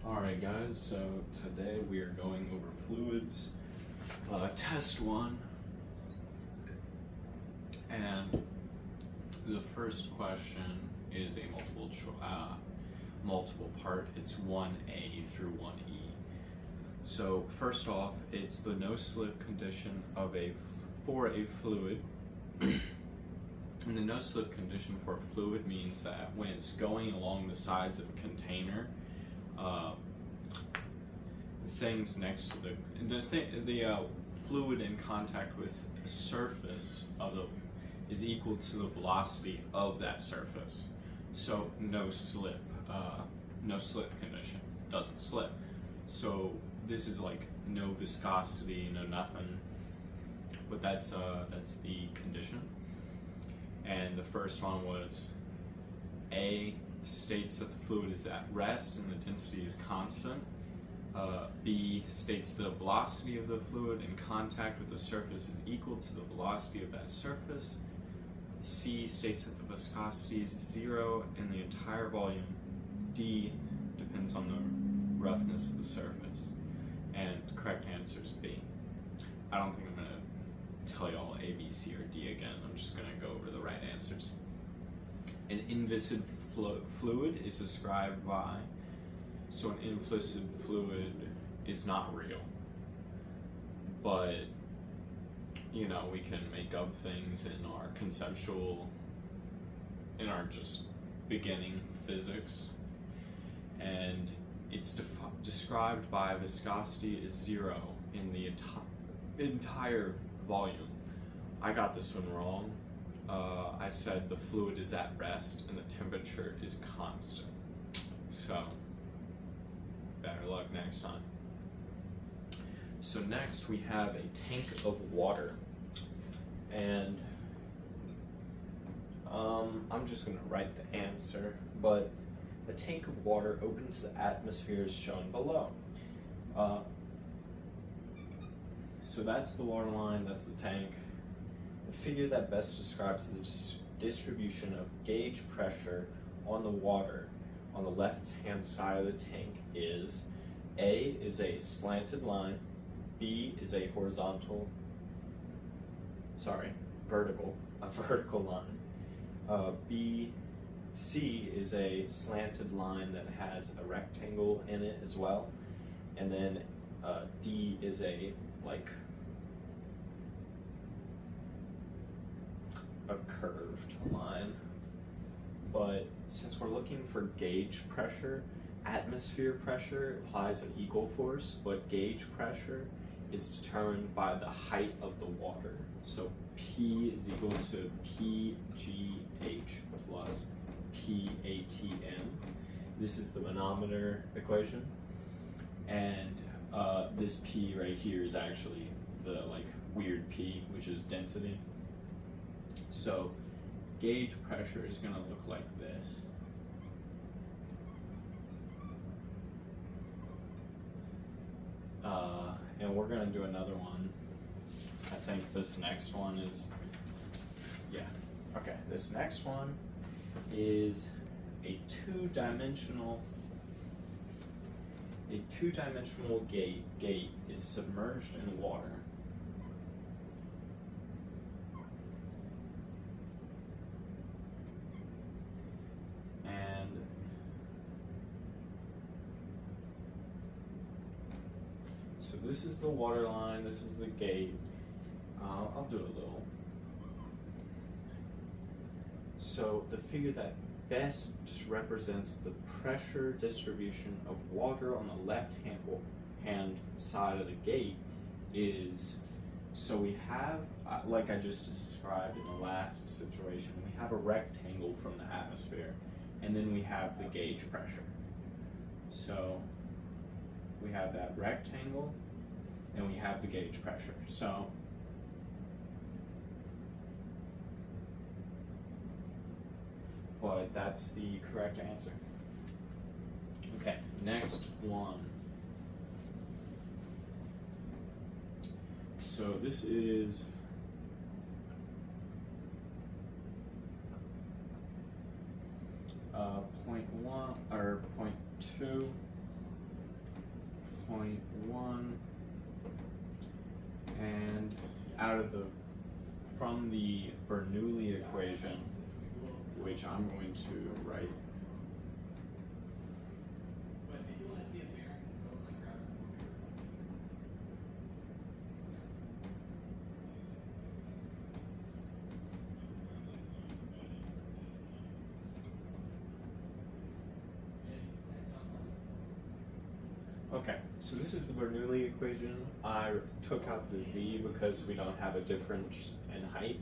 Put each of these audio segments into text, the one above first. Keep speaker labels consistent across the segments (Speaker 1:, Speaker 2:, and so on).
Speaker 1: Alright guys, so today we are going over fluids, test one, and the first question is a multiple part. It's 1A through 1E. So first off, it's the no slip condition for a fluid. And the no slip condition for a fluid means that when it's going along the sides of a container, things next to the fluid in contact with the surface is equal to the velocity of that surface. So no slip condition, doesn't slip. So this is like no viscosity, no nothing, but that's the condition. And the first one was A states that the fluid is at rest and the density is constant. B states the velocity of the fluid in contact with the surface is equal to the velocity of that surface. C states that the viscosity is 0 in the entire volume. D depends on the roughness of the surface. And the correct answer is B. I don't think I'm going to tell you all A, B, C, or D again. I'm just going to go over the right answers. An inviscid fluid is described by, so an inviscid fluid is not real, but you know, we can make up things in our just beginning physics, and it's described by viscosity is 0 in the entire volume. I got this one wrong. I said the fluid is at rest and the temperature is constant. So, better luck next time. So next we have a tank of water. And I'm just going to write the answer, but a tank of water open to the atmosphere is shown below. So that's the water line, that's the tank. The figure that best describes the distribution of gauge pressure on the water on the left-hand side of the tank is A is a slanted line, B is a vertical line. C is a slanted line that has a rectangle in it as well, and then D is a curved line. But since we're looking for gauge pressure, atmosphere pressure applies an equal force, but gauge pressure is determined by the height of the water. So P is equal to PGH plus PATM. This is the manometer equation, and this P right here is actually the weird P, which is density. So gauge pressure is going to look like this. And we're going to do another one. I think this next one is, this next one is a two-dimensional gate is submerged in water. So this is the water line, this is the gate. I'll do a little. So the figure that best just represents the pressure distribution of water on the left-hand side of the gate is, so we have, like I just described in the last situation, we have a rectangle from the atmosphere, and then we have the gauge pressure. So we have that rectangle, and we have the gauge pressure. So but that's the correct answer. Okay, next one. So this is point 1 or point 2 0.1, and from the Bernoulli equation, which I'm going to write. Okay, so this is the Bernoulli equation. I took out the z because we don't have a difference in height,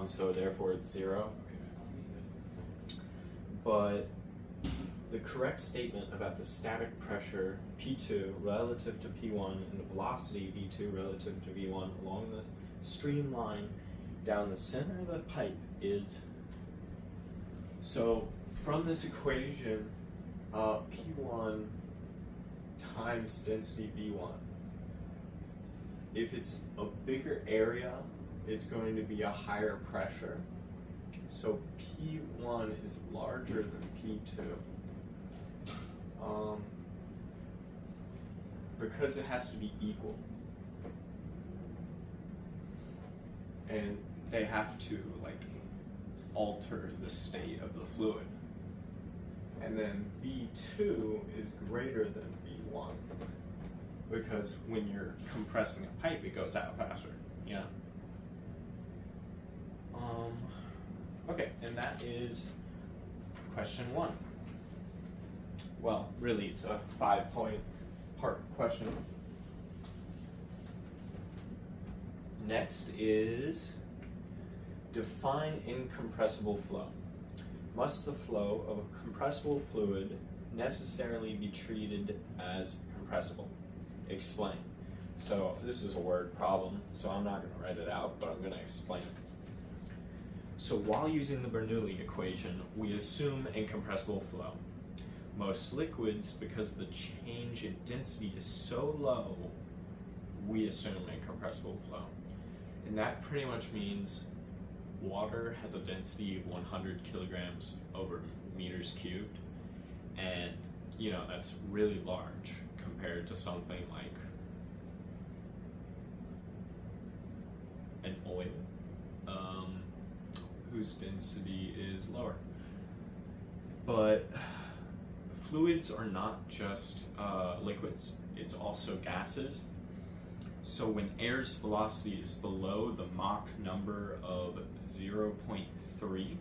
Speaker 1: so therefore it's 0. But the correct statement about the static pressure P2 relative to P1 and the velocity V2 relative to V1 along the streamline down the center of the pipe is, so from this equation, P1 times density V1. If it's a bigger area, it's going to be a higher pressure. So P1 is larger than P2. Because it has to be equal. And they have to alter the state of the fluid. And then V2 is greater than V1 because when you're compressing a pipe, it goes out faster, you know? Okay, and that is question 1. Well, really, it's a 5-point part question. Next is define incompressible flow. Must the flow of a compressible fluid necessarily be treated as compressible? Explain. So this is a word problem, so I'm not going to write it out, but I'm going to explain it. So while using the Bernoulli equation, we assume incompressible flow. Most liquids, because the change in density is so low, we assume incompressible flow. And that pretty much means water has a density of 100 kilograms over meters cubed, and that's really large compared to something like an oil, whose density is lower. But fluids are not just liquids, it's also gases. So when air's velocity is below the Mach number of 0.3,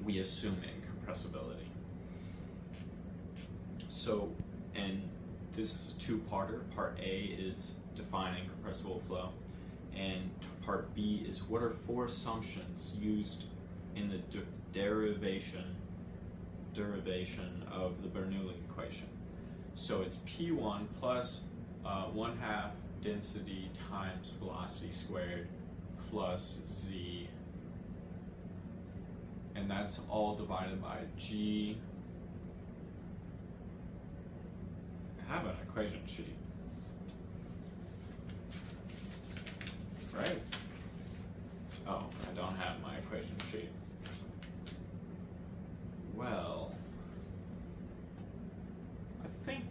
Speaker 1: we assume incompressibility. So, and this is a two-parter. Part A is define incompressible flow, and part B is what are 4 assumptions used in the derivation of the Bernoulli equation. So it's P1 plus 1/2 density times velocity squared plus z, and that's all divided by g. I have an equation sheet, right? Oh, I don't have my equation sheet. Well, I think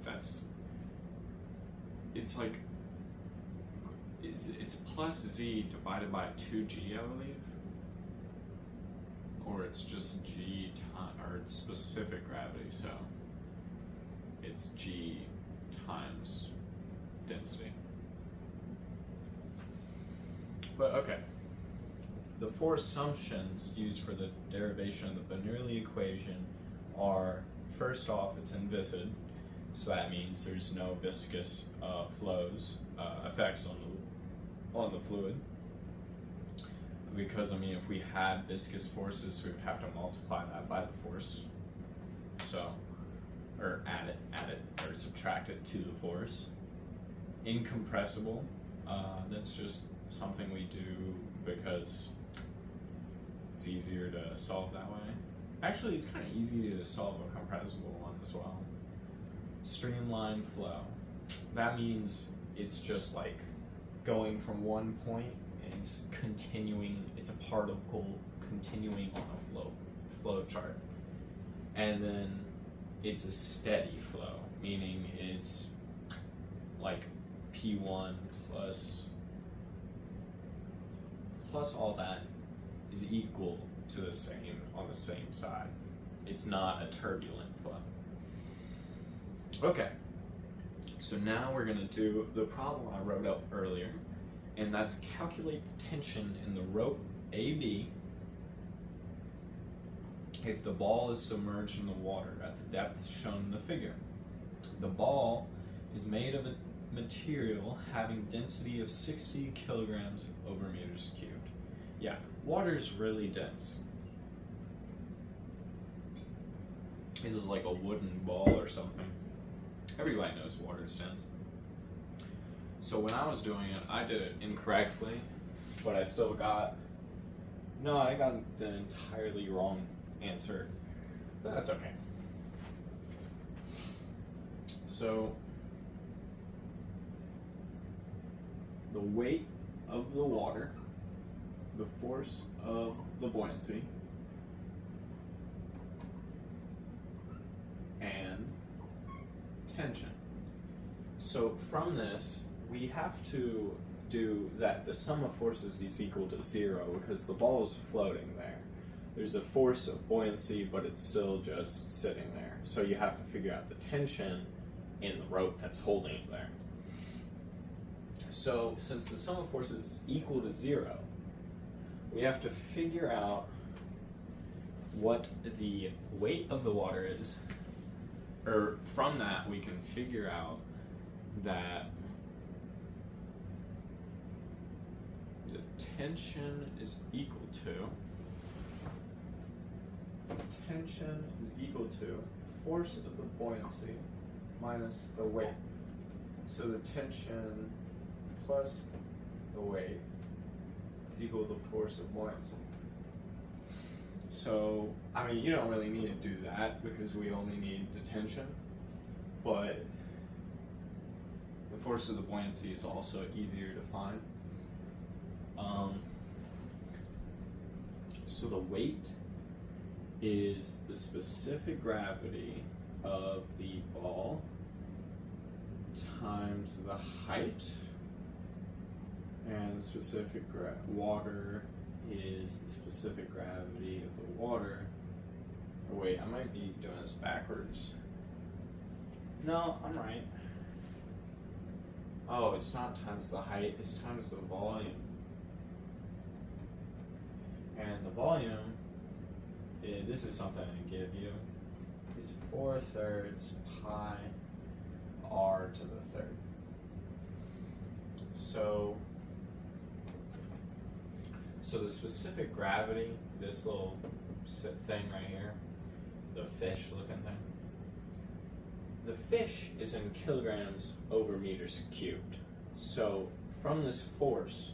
Speaker 1: it's plus z divided by 2g, I believe, or it's just g or it's specific gravity, so it's g times density. But okay, the 4 assumptions used for the derivation of the Bernoulli equation are, first off, it's inviscid, so that means there's no viscous effects on the fluid, because if we had viscous forces, we would have to multiply that by the force, so, or add it, or subtract it to the force. Incompressible, that's just something we do because it's easier to solve that way. Actually, it's kind of easy to solve a compressible one as well. Streamline flow, that means it's just like going from one point and it's continuing, it's a particle continuing on a flow chart. And then it's a steady flow, meaning it's like P1 plus all that is equal to the same on the same side. It's not a turbulent flow. Okay, so now we're going to do the problem I wrote up earlier, and that's calculate the tension in the rope AB if the ball is submerged in the water at the depth shown in the figure. The ball is made of a material having density of 60 kilograms over meters cubed. Yeah, water is really dense. This is like a wooden ball or something. Everybody knows water is dense. So when I was doing it, I did it incorrectly, but I still got, no, I got the entirely wrong answer, but that's okay. So the weight of the water, the force of the buoyancy, and tension. So from this, we have to do that the sum of forces is equal to 0 because the ball is floating there. There's a force of buoyancy, but it's still just sitting there. So you have to figure out the tension in the rope that's holding it there. So since the sum of forces is equal to 0, we have to figure out what the weight of the water is, or from that we can figure out that the tension is equal to force of the buoyancy minus the weight. So the tension plus the weight is equal to the force of buoyancy. So, I mean, you don't really need to do that because we only need the tension, but the force of the buoyancy is also easier to find. So the weight is the specific gravity of the ball times the height, and the specific water is the specific gravity of the water. Oh wait, I might be doing this backwards. No, I'm right. Oh, it's not times the height, it's times the volume. And the volume, this is something I give you, is 4/3 pi r to the third. So the specific gravity, this little thing right here, the fish looking thing, the fish is in kilograms over meters cubed. So from this force,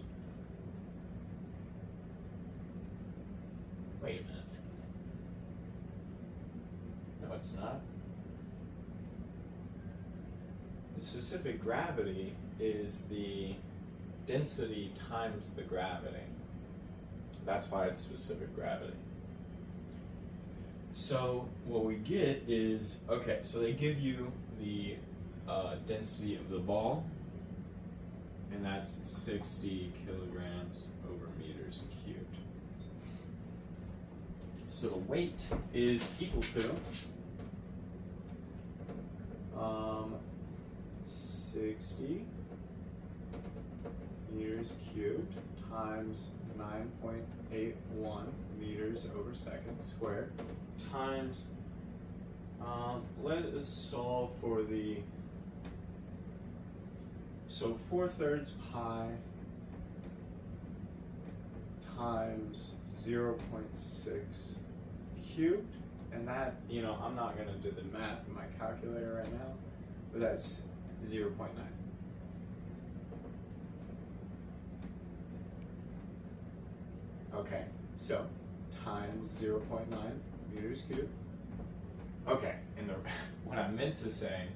Speaker 1: wait a minute. No, it's not. The specific gravity is the density times the gravity. That's why it's specific gravity. So what we get is, okay, so they give you the density of the ball, and that's 60 kilograms over meters cubed. So the weight is equal to 60 meters cubed times 9.81 meters over second squared times, let us solve for the, so 4/3 pi times 0.6 cubed, and that, you know, I'm not going to do the math in my calculator right now, but that's 0.9. Okay, so times 0.9 meters cubed. Okay, and what I meant to say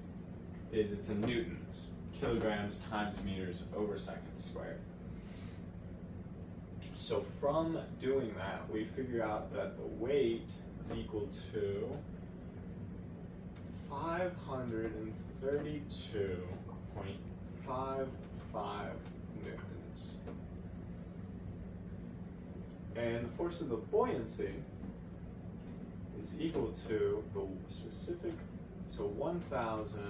Speaker 1: is it's in newtons, kilograms times meters over second squared. So from doing that, we figure out that the weight is equal to 532.5 newtons. And the force of the buoyancy is equal to the specific, so 1,000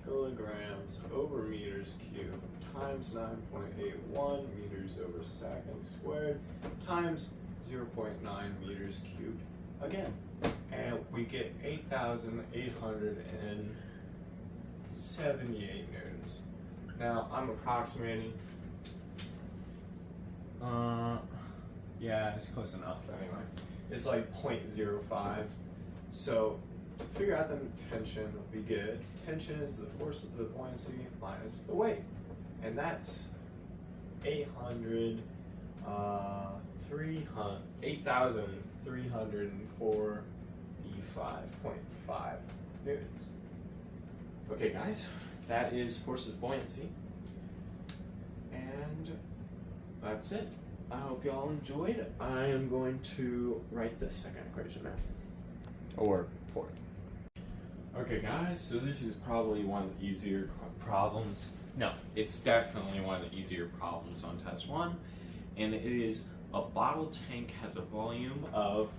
Speaker 1: kilograms over meters cubed times 9.81 meters over second squared times 0.9 meters cubed again. And we get 8,878 newtons. Now I'm approximating. Yeah, it's close enough anyway. It's like 0.05. So to figure out the tension, we get tension is the force of the buoyancy minus the weight. And that's 8,345.5 newtons. Okay guys, that is force of buoyancy. And that's it. I hope y'all enjoyed. I am going to write the second equation now. Or fourth. Okay guys, so this is probably one of the easier problems. No, it's definitely one of the easier problems on test 1. And it is a bottle tank has a volume of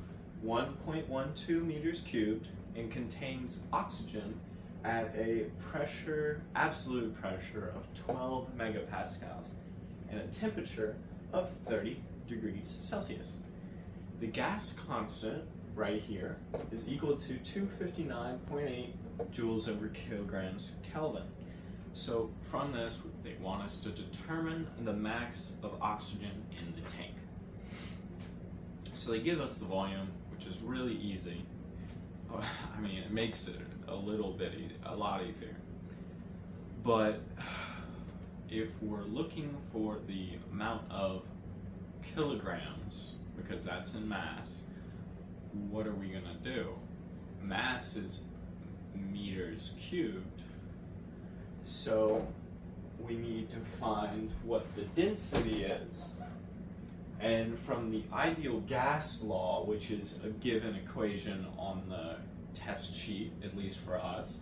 Speaker 1: 1.12 meters cubed and contains oxygen at a pressure, absolute pressure of 12 megapascals and a temperature of 30 degrees Celsius. The gas constant right here is equal to 259.8 joules over kilograms Kelvin. So from this, they want us to determine the max of oxygen in the tank. So they give us the volume, which is really easy. I mean, it makes it a lot easier. But if we're looking for the amount of kilograms, because that's in mass, what are we gonna do? Mass is meters cubed, so we need to find what the density is. And from the ideal gas law, which is a given equation on the test sheet, at least for us,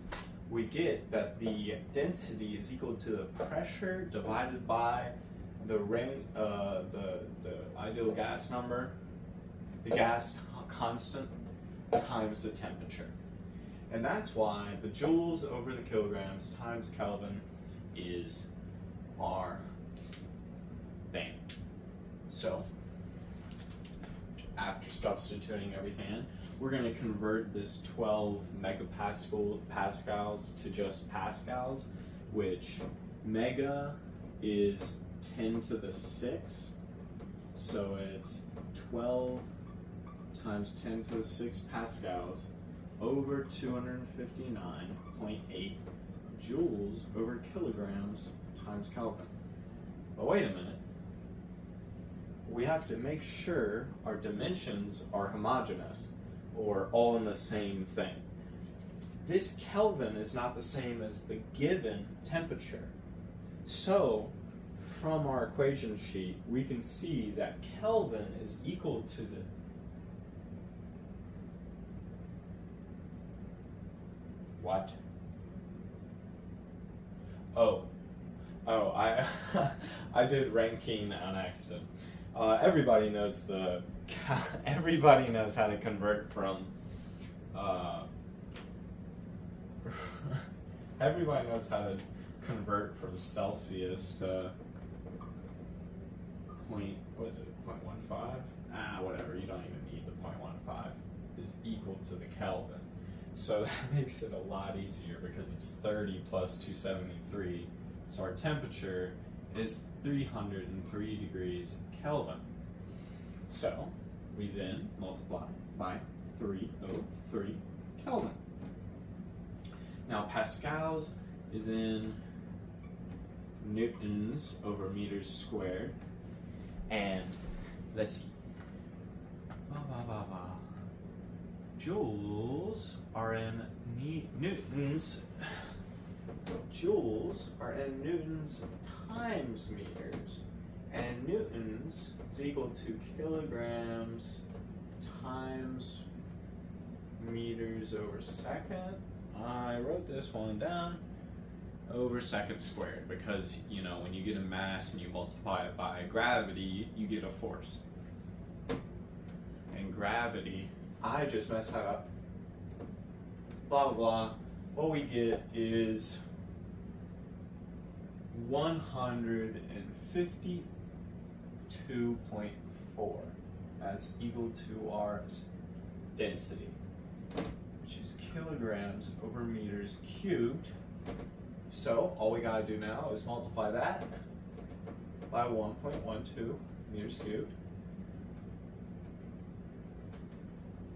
Speaker 1: we get that the density is equal to the pressure divided by the ideal gas number, the gas constant, times the temperature. And that's why the joules over the kilograms times Kelvin is our thing. So, after substituting everything in, we're going to convert this 12 megapascals to just pascals, which mega is 10 to the 6, so it's 12 times 10 to the 6 pascals over 259.8 joules over kilograms times Kelvin. But wait a minute. We have to make sure our dimensions are homogeneous, or all in the same thing. This Kelvin is not the same as the given temperature. So, from our equation sheet, we can see that Kelvin is equal to the what? I I did ranking on accident. Everybody knows everybody knows how to convert from everybody knows how to convert from Celsius to what is it, 0.15? Whatever, you don't even need the 0.15, is equal to the Kelvin. So that makes it a lot easier because it's 30 plus 273. So our temperature is 303 degrees Kelvin. So we then multiply by 303 Kelvin. Now pascals is in newtons over meters squared. And let's see. Joules are in newtons. Joules are in newtons times meters, and newtons is equal to kilograms times meters over second. I wrote this one down. over seconds squared, because you know when you get a mass and you multiply it by gravity, you get a force. And gravity, I just messed that up. Blah blah blah. What we get is 152.4 as equal to our density, which is kilograms over meters cubed. So all we gotta do now is multiply that by 1.12 meters cubed.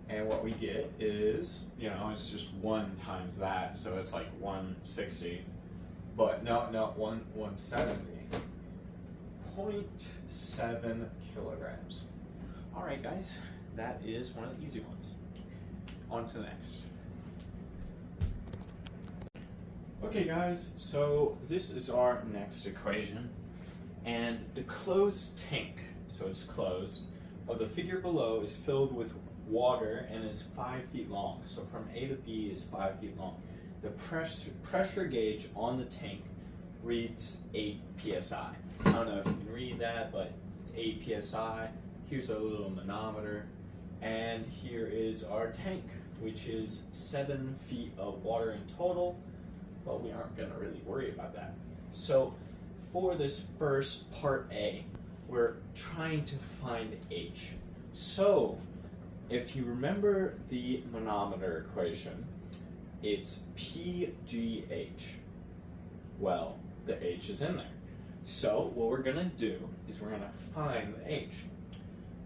Speaker 1: And what we get is, you know, it's just 1 times that, so it's like 160. But no, 170.7 kilograms. All right, guys, that is one of the easy ones. On to the next. Okay, guys, so this is our next equation. And the closed tank, so it's closed, of the figure below is filled with water and is 5 feet long. So from A to B is 5 feet long. The pressure gauge on the tank reads 8 psi. I don't know if you can read that, but it's 8 psi. Here's a little manometer, and here is our tank, which is 7 feet of water in total, but we aren't gonna really worry about that. So for this first part A, we're trying to find H. So if you remember the manometer equation, it's PGH. Well, the H is in there. So what we're gonna do is we're gonna find the H.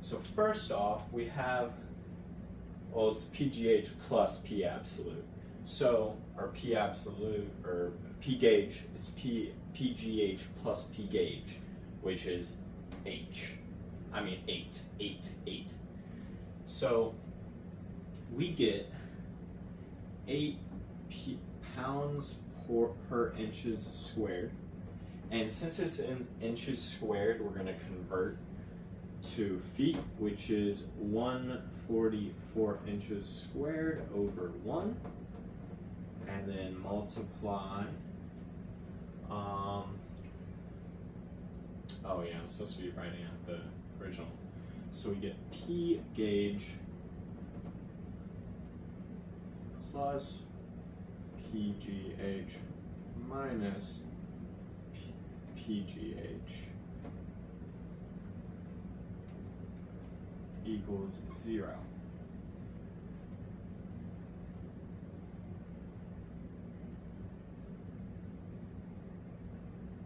Speaker 1: So first off, we have, well, it's PGH plus P absolute. So our P absolute, or P gauge, it's PGH plus P gauge, which is H. I mean 8. So we get 8 pounds per inches squared. And since it's in inches squared, we're going to convert to feet, which is 144 inches squared over 1. And then multiply. Oh yeah, I'm supposed to be writing out the original. So we get P gauge plus PGH minus PGH equals 0.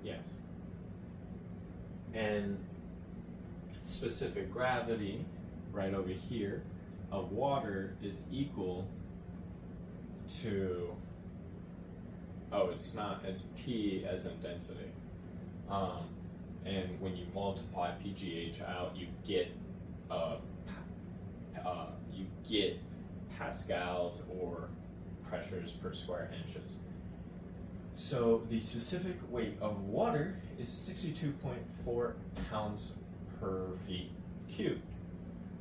Speaker 1: Yes. And specific gravity, right over here, of water is equal to, oh, it's not, it's P as in density. And when you multiply PGH out, you get pascals or pressures per square inches. So the specific weight of water is 62.4 pounds per feet cubed.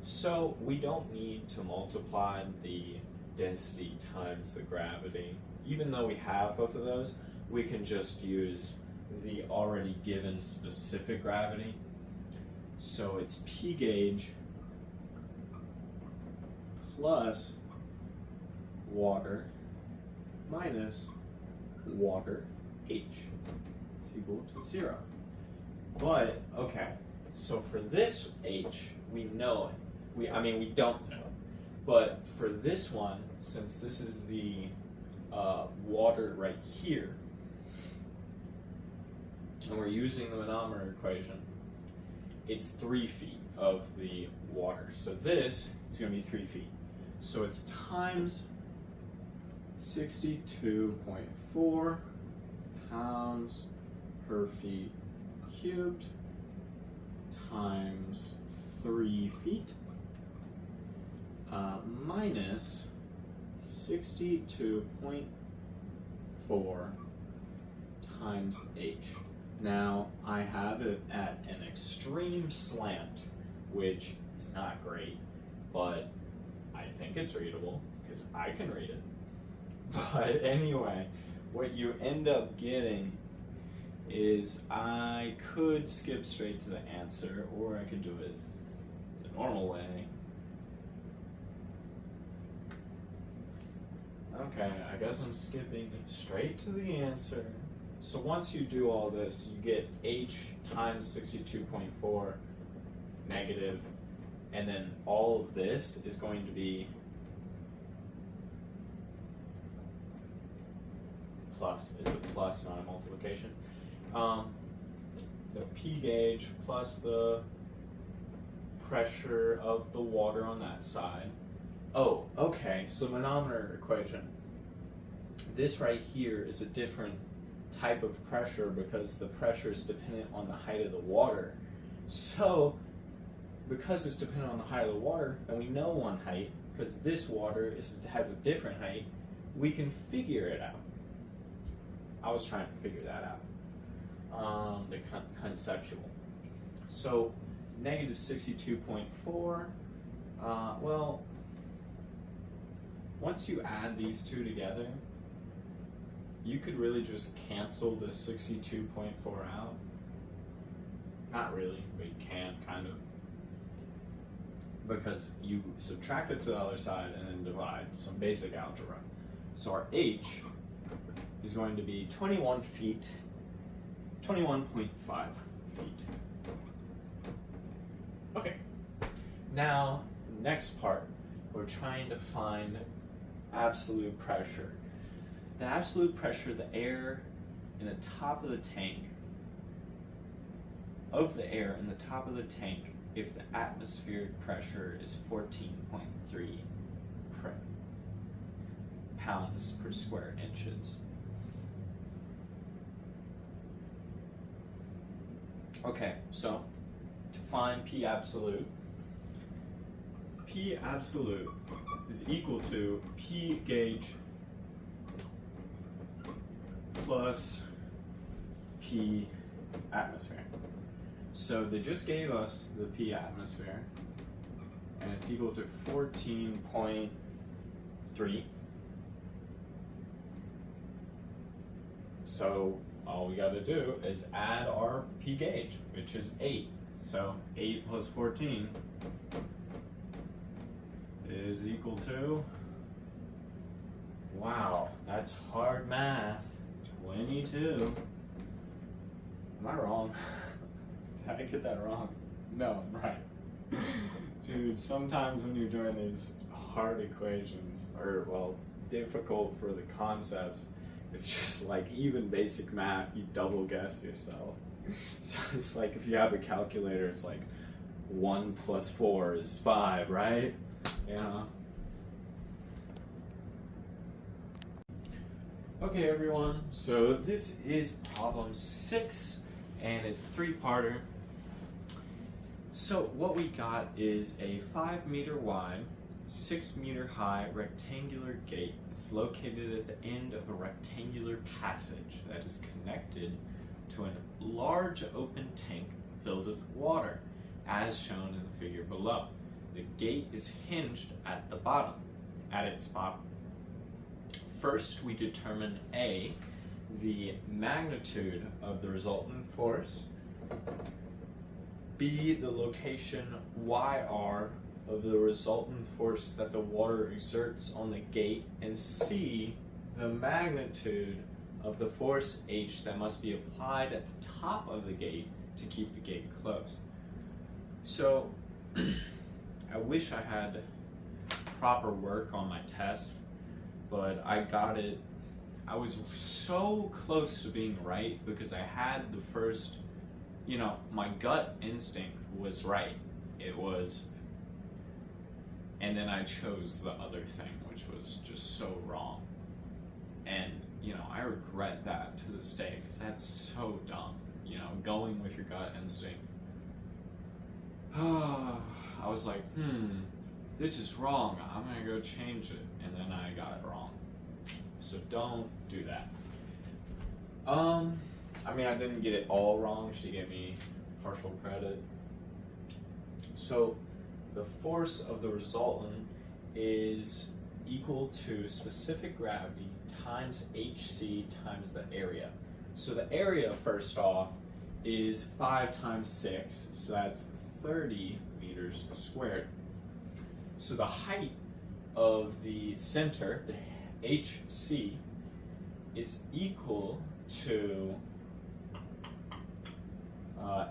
Speaker 1: So we don't need to multiply the density times the gravity. Even though we have both of those, we can just use the already given specific gravity. So it's P gauge plus water minus water H is equal to 0. But, okay, so for this H, we know it. We don't know. But for this one, since this is the water right here, and we're using the manometer equation, it's 3 feet of the water. So this is going to be 3 feet. So it's times 62.4 pounds per feet cubed times 3 feet minus 62.4 times H. Now I have it at an extreme slant, which is not great, but I think it's readable because I can read it. But anyway, what you end up getting is I could skip straight to the answer, or I could do it the normal way. Okay, I guess I'm skipping straight to the answer. So once you do all this, you get h times 62.4 negative, and then all of this is going to be plus. It's a plus, not a multiplication. The P gauge plus the pressure of the water on that side. Oh, okay, so manometer equation. This right here is a different type of pressure because the pressure is dependent on the height of the water. So, because it's dependent on the height of the water, and we know one height, because this water has a different height, we can figure it out. I was trying to figure that out. The conceptual. So, negative 62.4, well, once you add these two together, you could really just cancel the 62.4 out. Not really, but you can, kind of. Because you subtract it to the other side and then divide, some basic algebra. So our h is going to be 21.5 feet. Okay, now, next part, we're trying to find absolute pressure. The absolute pressure, the air in the top of the tank, if the atmospheric pressure is 14.3 pounds per square inches. Okay, so to find P absolute is equal to P gauge plus P atmosphere. So they just gave us the P atmosphere, and it's equal to 14.3. So all we got to do is add our P gauge, which is 8. So 8 plus 14 is equal to, wow, that's hard math, 22. Am I wrong? Did I get that wrong? No, I'm right. Dude, sometimes when you're doing these hard equations, or well, difficult for the concepts, it's just like even basic math, you double guess yourself. So it's like if you have a calculator, it's like 1 plus 4 is 5, right? Yeah. Okay everyone, so this is problem 6, and it's a 3-parter. So what we got is a 5 meter wide, 6 meter high rectangular gate. It's located at the end of a rectangular passage that is connected to a large open tank filled with water, as shown in the figure below. The gate is hinged at its bottom. First, we determine A, the magnitude of the resultant force, B, the location YR of the resultant force that the water exerts on the gate, and C, the magnitude of the force H that must be applied at the top of the gate to keep the gate closed. So, I wish I had proper work on my test, but I got it. I was so close to being right because I had the first, my gut instinct was right. It was, and then I chose the other thing, which was just so wrong. And, I regret that to this day because that's so dumb, going with your gut instinct. I was like, this is wrong, I'm gonna go change it, and then I got it wrong. So don't do that. I didn't get it all wrong, she gave me partial credit. So the force of the resultant is equal to specific gravity times hc times the area. So the area, first off, is 5 times 6, so that's 30 meters squared. So the height of the center, the HC, is equal to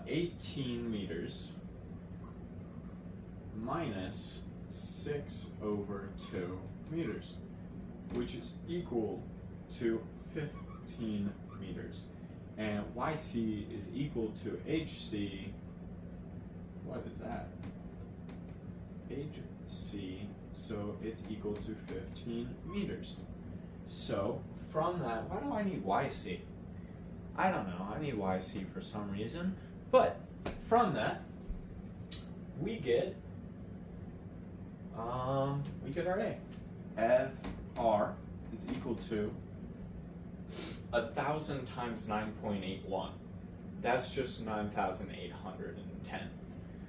Speaker 1: 18 meters minus 6 over 2 meters, which is equal to 15 meters. And YC is equal to HC, what is that? HC, so it's equal to 15 meters. So from that, why do I need YC? I don't know, I need YC for some reason. But from that, we get our A. FR is equal to 1,000 times 9.81. That's just 9,810.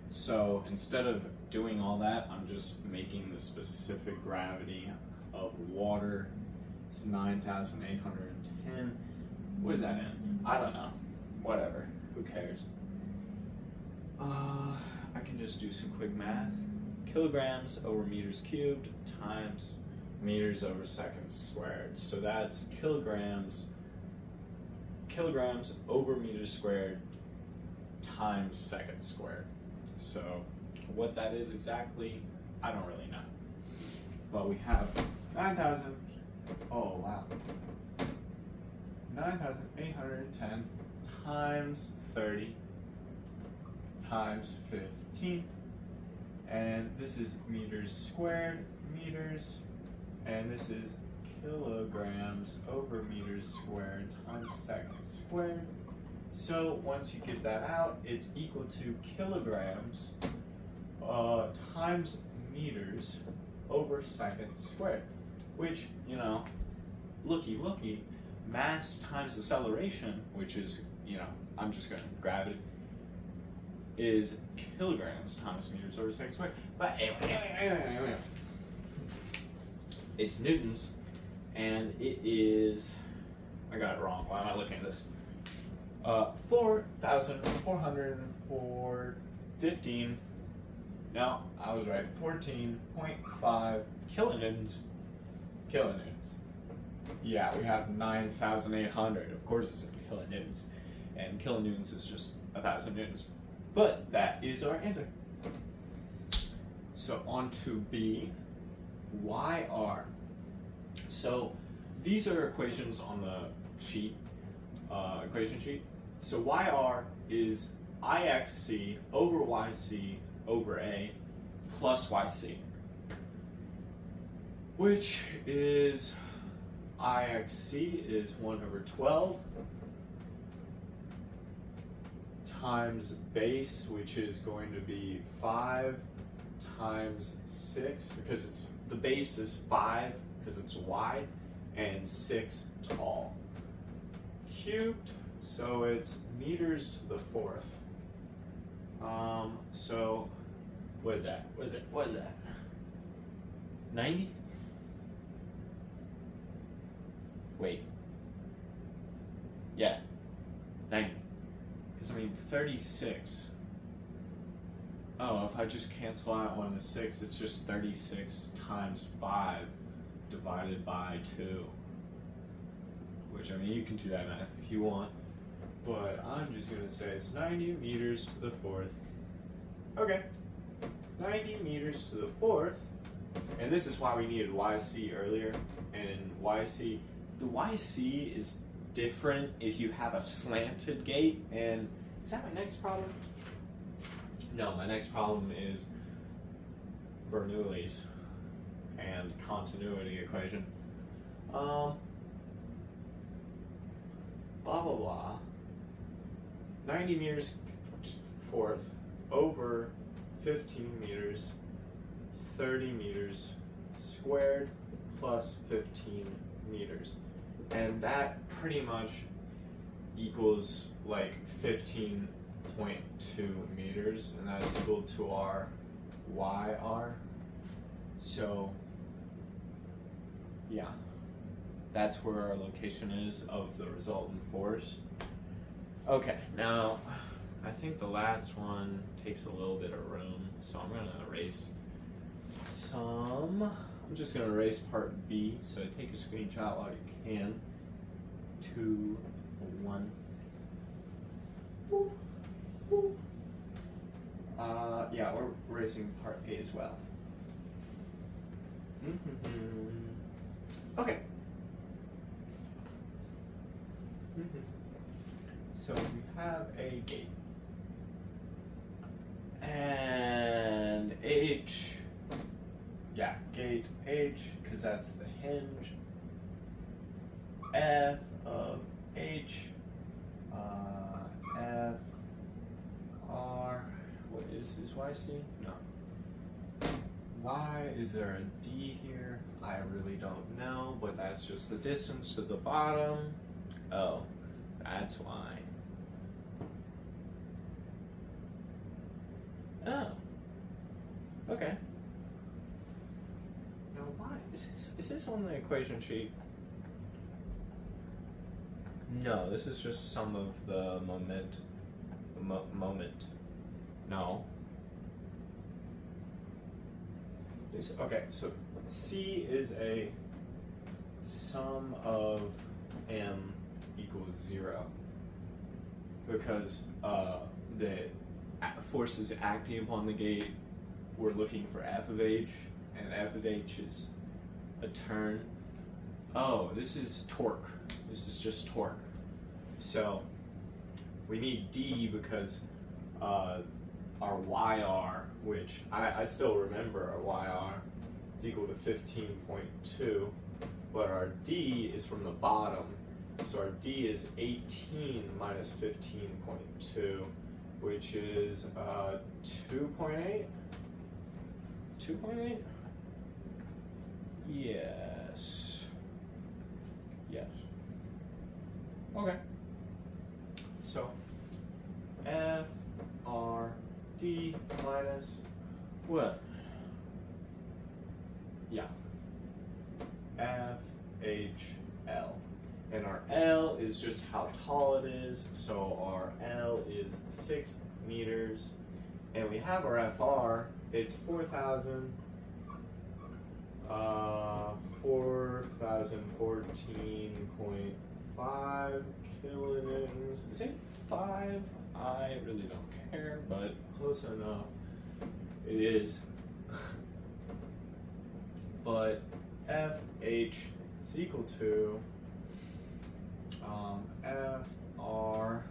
Speaker 1: So instead of doing all that, I'm just making the specific gravity of water. It's 9,810. What is that in? I don't know. Whatever. Who cares? I can just do some quick math. Kilograms over meters cubed times meters over seconds squared. So that's kilograms over meters squared times seconds squared. So what that is exactly, I don't really know. But we have 9,000, oh wow, 9,810 times 30 times 15, and this is meters squared, meters, and this is kilograms over meters squared times seconds squared. So once you get that out, it's equal to kilograms times meters over seconds squared, which, you know, looky, mass times acceleration, which is, you know, I'm just going to gravity, is kilograms times meters over seconds squared. But anyway, it's newtons, and it is, I got it wrong, why am I looking at this? 4,415, no, I was right, 14.5 kilonewtons. Yeah, we have 9,800, of course it's in kilonewtons, and kilonewtons is just 1,000 newtons. But that is our answer. So on to B, YR. So these are equations on the sheet, equation sheet. So YR is IXC over YC over A plus YC, which is IXC is 1 over 12 times base, which is going to be 5 times 6, because it's the base is 5 because it's wide and 6 tall, cubed, so it's meters to the 4th. So what is that? What is that? 90? Wait. Yeah, 90. Because I mean 36. Oh, if I just cancel out one of the 6, it's just 36 times 5 divided by 2. Which, I mean, you can do that math if you want. But I'm just going to say it's 90 meters to the 4th. Okay. 90 meters to the 4th. And this is why we needed YC earlier. And in YC, the YC is different if you have a slanted gate. And is that my next problem? No, my next problem is Bernoulli's and continuity equation. Blah blah blah. 90 meters 4th over 15 meters, 30 meters squared plus 15 meters. And that pretty much equals like 15.2 meters, and that's equal to our YR. So yeah, that's where our location is of the resultant force. Okay, now I think the last one takes a little bit of room, so I'm gonna erase some. I'm just gonna erase part B, so take a screenshot while you can. 2, 1. Yeah, we're erasing part A as well. Okay. So we have a gate. And H, yeah, gate H, because that's the hinge. F of H, F, R, what is YC? No. Why is there a D here? I really don't know, but that's just the distance to the bottom. Oh, that's why. Oh. Okay. Now why? Is this on the equation sheet? No, this is just some of the moment. No. Okay, so C is a sum of M equals 0 because the forces acting upon the gate, we're looking for F of H, and F of H is a turn. Oh, this is torque. This is just torque. So we need D because our YR, which I still remember our YR, is equal to 15.2, but our D is from the bottom. So our D is 18 minus 15.2, which is 2.8? 2.8? Yes. Yes. Okay. So F R D minus what? Yeah. F H L. And our L is just how tall it is. So our L is 6 meters. And we have our FR, it's 4,014.5 kilonewtons. Is it 5? I really don't care, but close enough. It is. But FH is equal to FR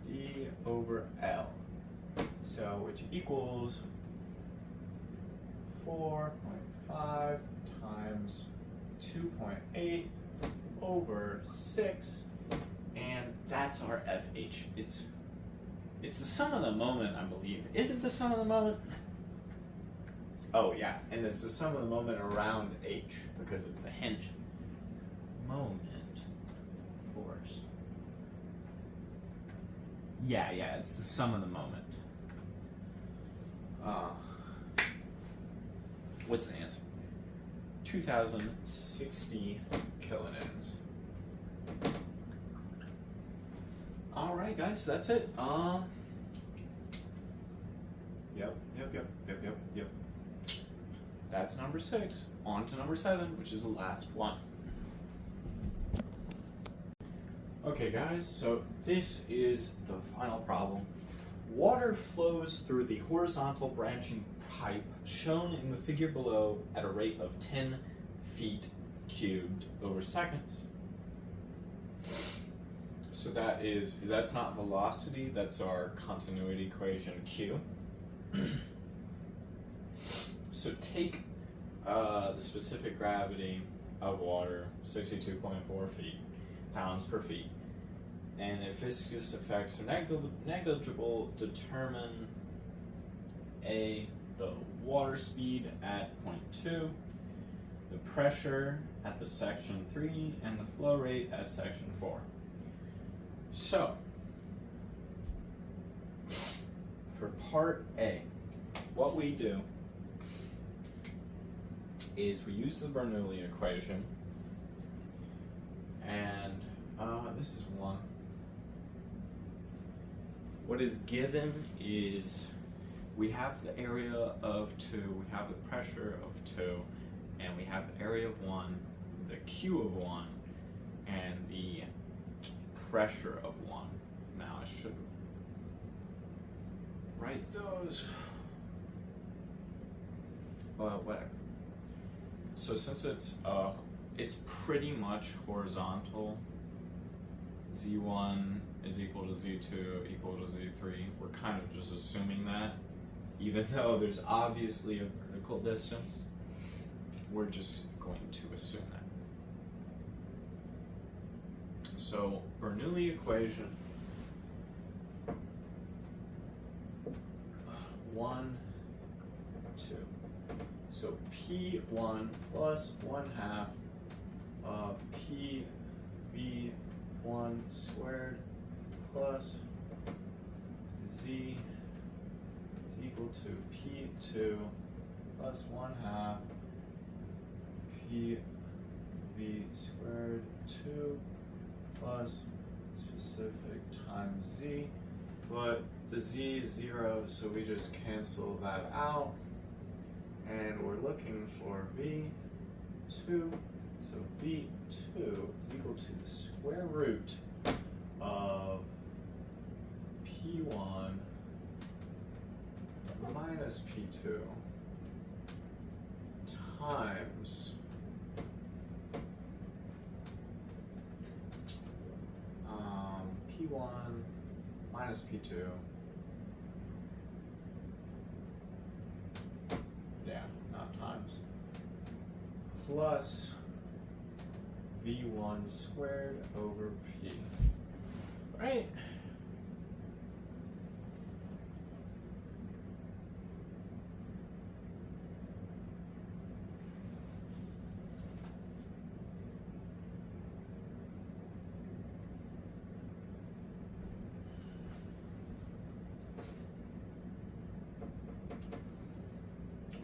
Speaker 1: D over L. So which equals 4.5 times 2.8 over 6, and that's our FH. It's the sum of the moment, I believe. Is it the sum of the moment? Oh yeah, and it's the sum of the moment around H because it's the hinge. Moment force. Yeah, it's the sum of the moment. What's the answer? 2,060 kilonewtons. All right, guys, that's it. Yep. That's number 6. On to number 7, which is the last one. Okay, guys, so this is the final problem. Water flows through the horizontal branching pipe shown in the figure below at a rate of 10 feet cubed over seconds. So that's not velocity, that's our continuity equation Q. So take the specific gravity of water, 62.4 pounds per feet. And if viscous effects are negligible, determine A, the water speed at point 2, the pressure at the section 3, and the flow rate at section 4. So, for part A, what we do is we use the Bernoulli equation, and this is 1. What is given is we have the area of 2, we have the pressure of 2, and we have the area of 1, the Q of 1, and the pressure of 1. Now I should write those, but whatever. So since it's pretty much horizontal, Z1 is equal to Z2 equal to Z3, we're kind of just assuming that, even though there's obviously a vertical distance, we're just going to assume that. So Bernoulli equation, 1, 2. So P1 plus 1/2 of PV1 squared plus Z is equal to P2 plus 1/2 PV squared 2 plus specific times Z, but the Z is 0, so we just cancel that out, and we're looking for V2, so V2 is equal to the square root of P1 minus P2 times P1 minus P2, not times, plus V1 squared over P, right?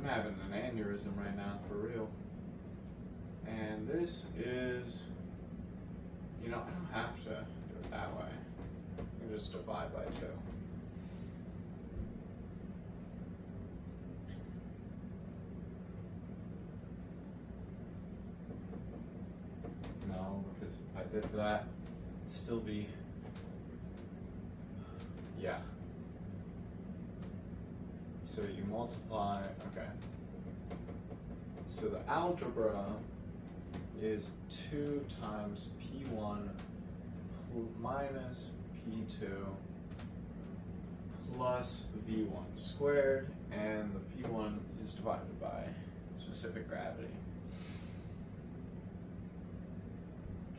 Speaker 1: I'm having an aneurysm right now, for real. And this is, I don't have to do it that way. I can just divide by 2. No, because if I did that, it'd still be, yeah. So you multiply, okay. So the algebra is 2 times P1 minus P2 plus V1 squared, and the P1 is divided by specific gravity.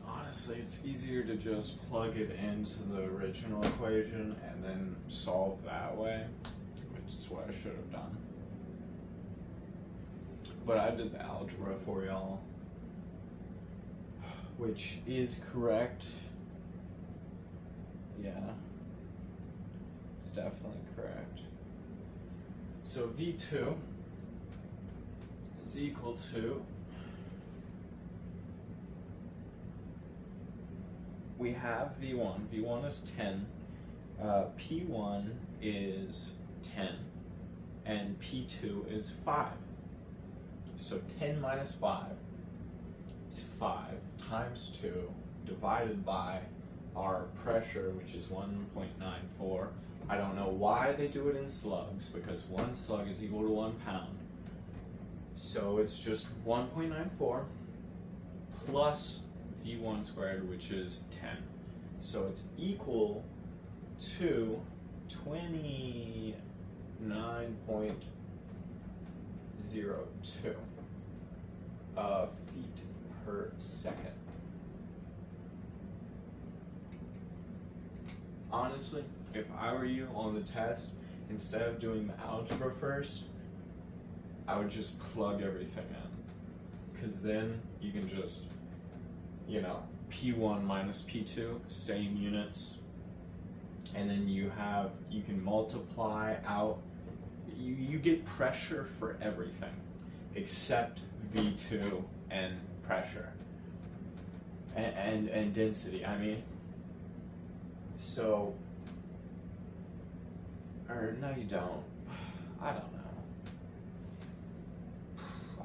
Speaker 1: Honestly, it's easier to just plug it into the original equation and then solve that way, which is what I should have done. But I did the algebra for y'all, which is correct. Yeah, it's definitely correct. So V2 is equal to, we have V1, V1 is 10, P1 is 10, and P2 is 5. So 10 minus 5 is 5 times 2 divided by our pressure, which is 1.94. I don't know why they do it in slugs, because 1 slug is equal to 1 pound. So it's just 1.94 plus V1 squared, which is 10. So it's equal to 29.02 feet per second. Honestly, if I were you on the test, instead of doing the algebra first, I would just plug everything in. Because then you can just, P1 minus P2, same units. And then you can multiply out, you get pressure for everything except V2 and pressure and density, I mean. So, or no you don't. I don't know.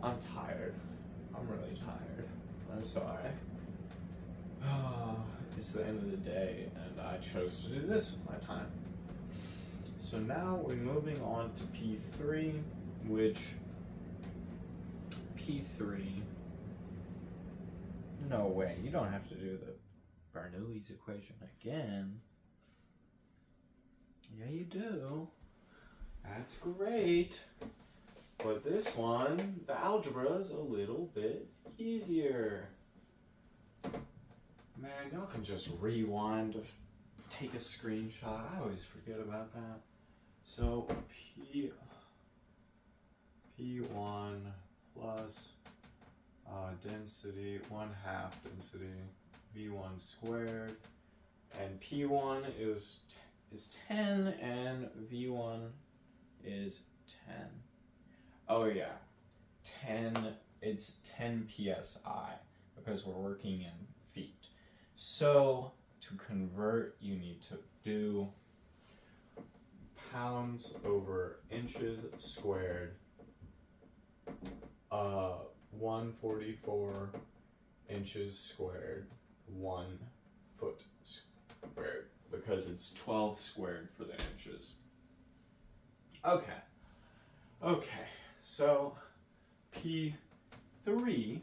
Speaker 1: I'm tired. I'm really tired. I'm sorry. It's the end of the day and I chose to do this with my time. So now we're moving on to P3, which P3, no way, you don't have to do the Bernoulli's equation again. Yeah, you do. That's great. But this one, the algebra is a little bit easier. Man, y'all can just rewind, take a screenshot. I always forget about that. So P1 plus density, 1/2 density, V1 squared, and P1 is 10 and V1 is 10. Oh yeah, 10, it's 10 psi because we're working in feet. So to convert, you need to do pounds over inches squared, 144 inches squared, 1 foot squared, because it's 12 squared for the inches. Okay, so P3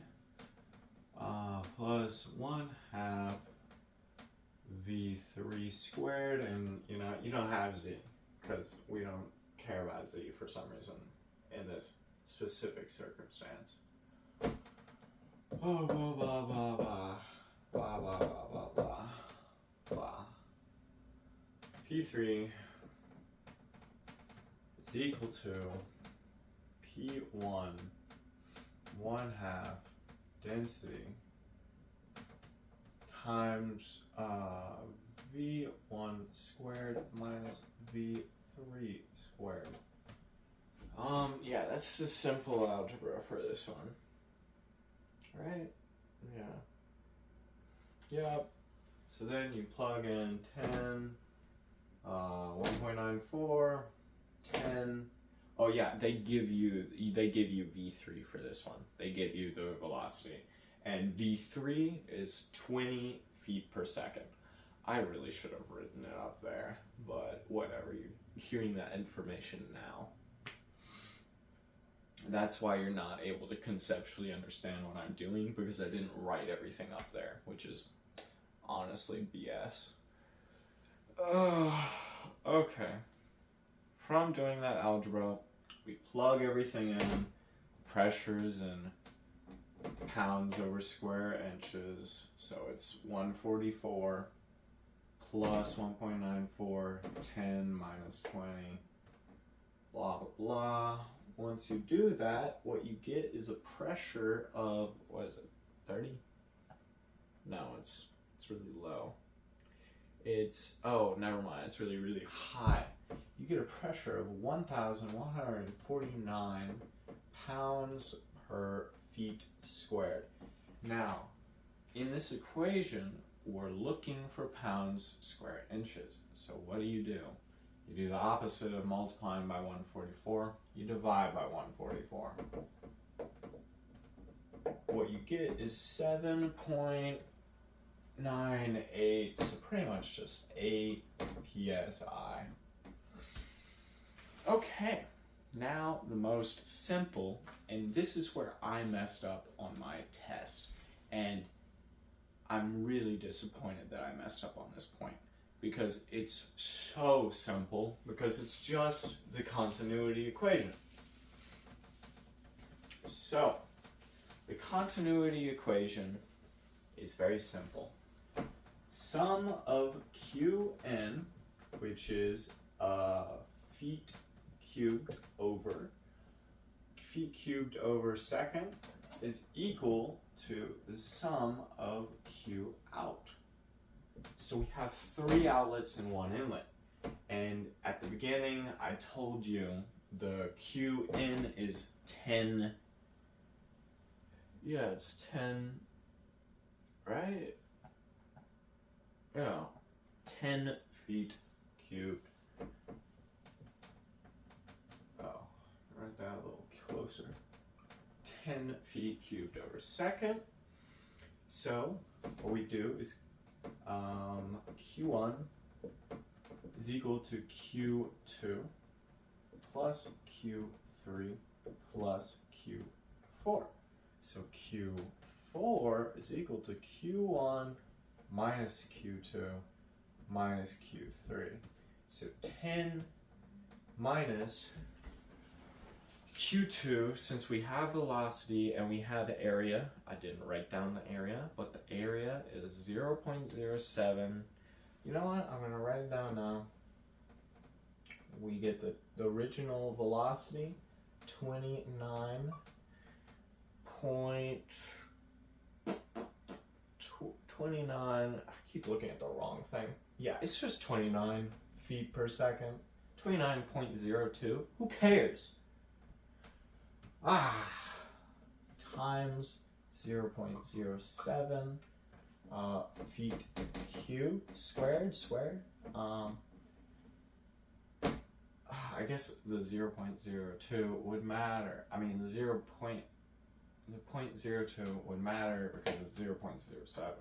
Speaker 1: plus 1/2 V3 squared, and you know, you don't have Z, because we don't care about Z for some reason in this specific circumstance. Blah, blah, blah, blah, blah, blah, blah, blah, blah, blah. P3 is equal to P1 1/2 density times V1 squared minus V3 squared. Yeah, that's the simple algebra for this one. Right? Yeah. Yep. So then you plug in 10, 1.94, 10. Oh yeah, they give you V3 for this one. They give you the velocity. And V3 is 20 feet per second. I really should have written it up there, but whatever, you're hearing that information now. That's why you're not able to conceptually understand what I'm doing, because I didn't write everything up there, which is honestly BS. Okay. From doing that algebra, we plug everything in, pressures and pounds over square inches, so it's 144 plus 1.94, 10 minus 20, blah blah blah. Once you do that, what you get is a pressure of, what is it, 30? No, it's really low. It's, oh, never mind, it's really, really high. You get a pressure of 1,149 pounds per feet squared. Now, in this equation, we're looking for pounds square inches. So what do? You do the opposite of multiplying by 144. You divide by 144. What you get is 7.98, so pretty much just 8 psi. Okay, now the most simple, and this is where I messed up on my test, and I'm really disappointed that I messed up on this point, because it's so simple, because it's just the continuity equation. So, the continuity equation is very simple. Sum of Qn, which is feet cubed over second, is equal to the sum of Q out. So we have 3 outlets and 1 inlet. And at the beginning, I told you the Q in is 10 Yeah, it's 10, right? Yeah, 10 feet cubed. Oh, write that a little closer. 10 feet cubed over a second. So what we do is Q1 is equal to Q2 plus Q3 plus Q4. So Q4 is equal to Q1 minus Q2 minus Q3. So 10 minus Q2, since we have velocity and we have area, I didn't write down the area, but the area is 0.07. You know what? I'm going to write it down now. We get the original velocity, 29 point 29, I keep looking at the wrong thing. Yeah, it's just 29 feet per second. 29.02. Who cares? Times 0.07 feet cubed squared. I guess the 0.02 would matter. I mean, the 0.02 would matter because it's 0.07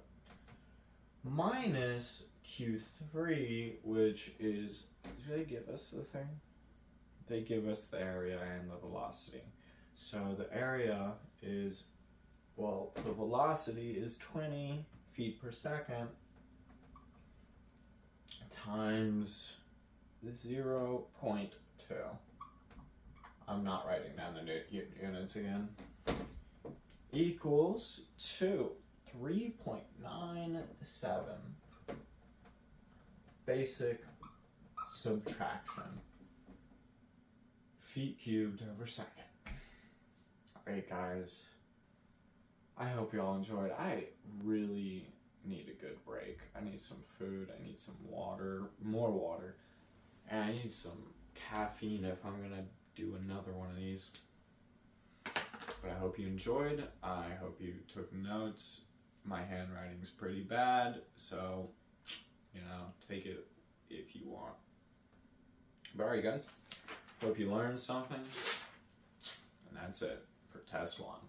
Speaker 1: minus Q3, which is, do they give us the thing? They give us the area and the velocity. So the area is, well, the velocity is 20 feet per second times 0.2. I'm not writing down the units again. Equals to 3.97. Basic subtraction. Feet cubed over second. Alright guys, I hope y'all enjoyed. I really need a good break. I need some food, I need some water, more water, and I need some caffeine if I'm gonna do another one of these. But I hope you enjoyed. I hope you took notes. My handwriting's pretty bad, so, you know, take it if you want. But alright guys, hope you learned something. And that's it for test 1.